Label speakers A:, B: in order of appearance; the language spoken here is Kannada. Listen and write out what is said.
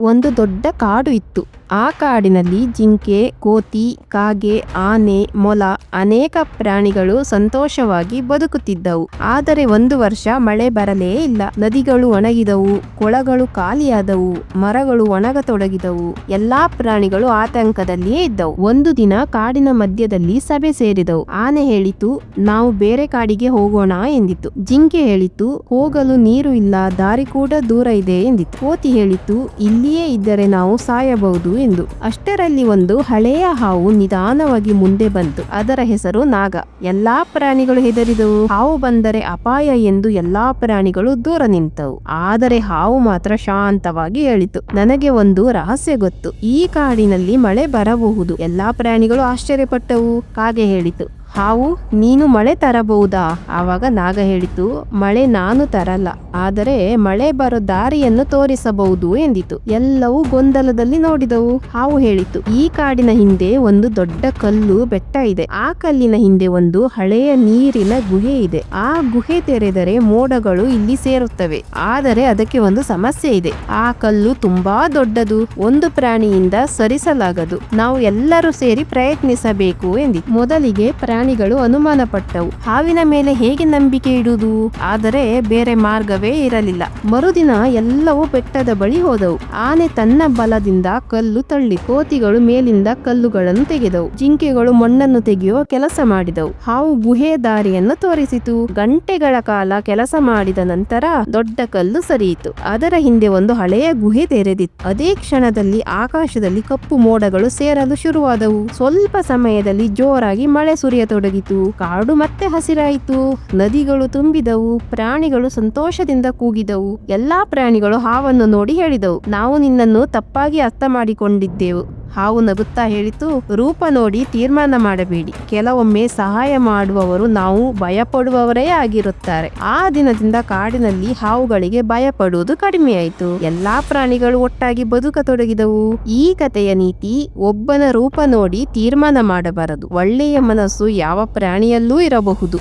A: ಒಂದು ದೊಡ್ಡ ಕಾಡು ಇತ್ತು. ಆ ಕಾಡಿನಲ್ಲಿ ಜಿಂಕೆ, ಕೋತಿ, ಕಾಗೆ, ಆನೆ, ಮೊಲ ಅನೇಕ ಪ್ರಾಣಿಗಳು ಸಂತೋಷವಾಗಿ ಬದುಕುತ್ತಿದ್ದವು. ಆದರೆ ಒಂದು ವರ್ಷ ಮಳೆ ಬರಲೇ ಇಲ್ಲ. ನದಿಗಳು ಒಣಗಿದವು, ಕೊಳಗಳು ಖಾಲಿಯಾದವು, ಮರಗಳು ಒಣಗತೊಡಗಿದವು. ಎಲ್ಲಾ ಪ್ರಾಣಿಗಳು ಆತಂಕದಲ್ಲಿಯೇ ಇದ್ದವು. ಒಂದು ದಿನ ಕಾಡಿನ ಮಧ್ಯದಲ್ಲಿ ಸಭೆ ಸೇರಿದವು. ಆನೆ ಹೇಳಿತು, ನಾವು ಬೇರೆ ಕಾಡಿಗೆ ಹೋಗೋಣ ಎಂದಿತು. ಜಿಂಕೆ ಹೇಳಿತು, ಹೋಗಲು ನೀರು ಇಲ್ಲ, ದಾರಿ ಕೂಡ ದೂರ ಇದೆ ಎಂದಿತು. ಕೋತಿ ಹೇಳಿತು, ಇಲ್ಲಿಯೇ ಇದ್ದರೆ ನಾವು ಸಾಯಬಹುದು ಎಂದು. ಅಷ್ಟರಲ್ಲಿ ಒಂದು ಹಳೆಯ ಹಾವು ನಿಧಾನವಾಗಿ ಮುಂದೆ ಬಂತು. ಅದರ ಹೆಸರು ನಾಗ. ಎಲ್ಲಾ ಪ್ರಾಣಿಗಳು ಹೆದರಿದವು. ಹಾವು ಬಂದರೆ ಅಪಾಯ ಎಂದು ಎಲ್ಲಾ ಪ್ರಾಣಿಗಳು ದೂರ ನಿಂತವು. ಆದರೆ ಹಾವು ಮಾತ್ರ ಶಾಂತವಾಗಿ ಹೇಳಿತು, ನನಗೆ ಒಂದು ರಹಸ್ಯ ಗೊತ್ತು. ಈ ಕಾಡಿನಲ್ಲಿ ಮಳೆ ಬರಬಹುದು. ಎಲ್ಲಾ ಪ್ರಾಣಿಗಳು ಆಶ್ಚರ್ಯಪಟ್ಟವು. ಕಾಗೆ ಹೇಳಿತು, ಹಾವು, ನೀನು ಮಳೆ ತರಬಹುದಾ? ಆವಾಗ ನಾಗ ಹೇಳಿತು, ಮಳೆ ನಾನು ತರಲ್ಲ, ಆದರೆ ಮಳೆ ಬರೋ ದಾರಿಯನ್ನು ತೋರಿಸಬಹುದು ಎಂದಿತು. ಎಲ್ಲವೂ ಗೊಂದಲದಲ್ಲಿ ನೋಡಿದವು. ಹಾವು ಹೇಳಿತು, ಈ ಕಾಡಿನ ಹಿಂದೆ ಒಂದು ದೊಡ್ಡ ಕಲ್ಲು ಬೆಟ್ಟ ಇದೆ. ಆ ಕಲ್ಲಿನ ಹಿಂದೆ ಒಂದು ಹಳೆಯ ನೀರಿನ ಗುಹೆ ಇದೆ. ಆ ಗುಹೆ ತೆರೆದರೆ ಮೋಡಗಳು ಇಲ್ಲಿ ಸೇರುತ್ತವೆ. ಆದರೆ ಅದಕ್ಕೆ ಒಂದು ಸಮಸ್ಯೆ ಇದೆ. ಆ ಕಲ್ಲು ತುಂಬಾ ದೊಡ್ಡದು, ಒಂದು ಪ್ರಾಣಿಯಿಂದ ಸರಿಸಲಾಗದು. ನಾವು ಎಲ್ಲರೂ ಸೇರಿ ಪ್ರಯತ್ನಿಸಬೇಕು ಎಂದಿತು. ಮೊದಲಿಗೆ ಪ್ರಾಣಿಗಳು ಅನುಮಾನ ಪಟ್ಟವು. ಹಾವಿನ ಮೇಲೆ ಹೇಗೆ ನಂಬಿಕೆ ಇಡುವುದು? ಆದರೆ ಬೇರೆ ಮಾರ್ಗವೇ ಇರಲಿಲ್ಲ. ಮರುದಿನ ಎಲ್ಲವೂ ಬೆಟ್ಟದ ಬಳಿ ಹೋದವು. ಆನೆ ತನ್ನ ಬಲದಿಂದ ಕಲ್ಲು ತಳ್ಳಿ, ಕೋತಿಗಳು ಮೇಲಿಂದ ಕಲ್ಲುಗಳನ್ನು ತೆಗೆದವು. ಜಿಂಕೆಗಳು ಮಣ್ಣನ್ನು ತೆಗೆಯುವ ಕೆಲಸ ಮಾಡಿದವು. ಹಾವು ಗುಹೆ ದಾರಿಯನ್ನು ತೋರಿಸಿತು. ಗಂಟೆಗಳ ಕಾಲ ಕೆಲಸ ಮಾಡಿದ ನಂತರ ದೊಡ್ಡ ಕಲ್ಲು ಸರಿಯಿತು. ಅದರ ಹಿಂದೆ ಒಂದು ಹಳೆಯ ಗುಹೆ ತೆರೆದಿತ್ತು. ಅದೇ ಕ್ಷಣದಲ್ಲಿ ಆಕಾಶದಲ್ಲಿ ಕಪ್ಪು ಮೋಡಗಳು ಸೇರಲು ಶುರುವಾದವು. ಸ್ವಲ್ಪ ಸಮಯದಲ್ಲಿ ಜೋರಾಗಿ ಮಳೆ ಸುರಿಯತೊಡಗಿತು. ಕಾಡು ಮತ್ತೆ ಹಸಿರಾಯಿತು. ನದಿಗಳು ತುಂಬಿದವು. ಪ್ರಾಣಿಗಳು ಸಂತೋಷದಿಂದ ಕೂಗಿದವು. ಎಲ್ಲಾ ಪ್ರಾಣಿಗಳು ಹಾವನ್ನು ನೋಡಿ ಹೇಳಿದವು, ನಾವು ನಿನ್ನನ್ನು ತಪ್ಪಾಗಿ ಅರ್ಥ ಮಾಡಿಕೊಂಡಿದ್ದೆವು. ಹಾವು ನಗುತ್ತಾ ಹೇಳಿತು, ರೂಪ ನೋಡಿ ತೀರ್ಮಾನ ಮಾಡಬೇಡಿ. ಕೆಲವೊಮ್ಮೆ ಸಹಾಯ ಮಾಡುವವರು ನಾವು ಭಯಪಡುವವರೇ ಆಗಿರುತ್ತಾರೆ. ಆ ದಿನದಿಂದ ಕಾಡಿನಲ್ಲಿ ಹಾವುಗಳಿಗೆ ಭಯಪಡುವುದು ಕಡಿಮೆಯಾಯಿತು. ಎಲ್ಲಾ ಪ್ರಾಣಿಗಳು ಒಟ್ಟಾಗಿ ಬದುಕತೊಡಗಿದವು. ಈ ಕಥೆಯ ನೀತಿ, ಒಬ್ಬನ ರೂಪ ನೋಡಿ ತೀರ್ಮಾನ ಮಾಡಬಾರದು. ಒಳ್ಳೆಯ ಮನಸ್ಸು ಯಾವ ಪ್ರಾಣಿಯಲ್ಲೂ ಇರಬಹುದು.